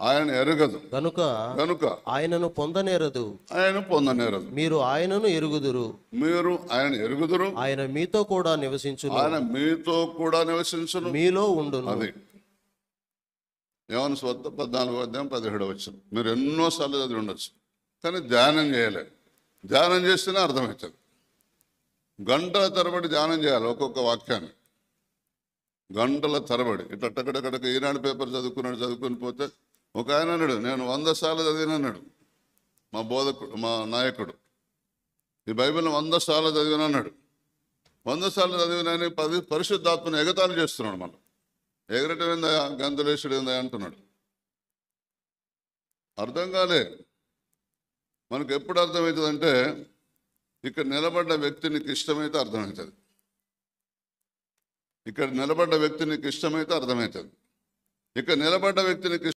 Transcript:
ఆయన ఎరగదు గనుక గనుక ఆయనను పొందనేరదు. ఆయన పొందనేరదు. మీరు ఆయనను ఎరుగుదురు. మీరు ఆయన ఎరుగుదురు. ఆయన మీతో కూడా నివసించును. ఆయన మీతో కూడా నివసించును. మీలో ఉండును. అది యోహాను సువార్త 14:17 మీరు ఎన్నోసార్లు చదివి ఉండొచ్చు, కానీ ధ్యానం చేయలే. ధ్యానం చేస్తేనే అర్థమవుతుంది. గంటల తరబడి ధ్యానం చేయాలి ఒక్కొక్క వాక్యాన్ని, గంటల తరబడి. ఇట్లా టక్కడక్కడక్క ఈనాడు పేపర్ చదువుకుని పోతే ఒక ఆయన అన్నాడు, నేను 100 సార్లు చదివినన్నాడు. మా బోధకుడు, మా నాయకుడు, ఈ బైబిల్ని 100 సార్లు చదివినన్నాడు. 100 సార్లు చదివినని పరిశుద్ధాత్మను ఎగతాళి చేస్తున్నాడు. మనం ఎగరటం ఏందా, గంతులేసుడు ఏందా అంటున్నాడు. అర్థం కాలే. మనకు ఎప్పుడు అర్థమవుతుందంటే ఇక్కడ నిలబడ్డ వ్యక్తి నీకు ఇష్టమైతే అర్థమవుతుంది. ఇక్కడ నిలబడ్డ వ్యక్తి నీకు ఇష్టమైతే అర్థమవుతుంది. ఇక్కడ నిలబడ్డ వ్యక్తి నీకు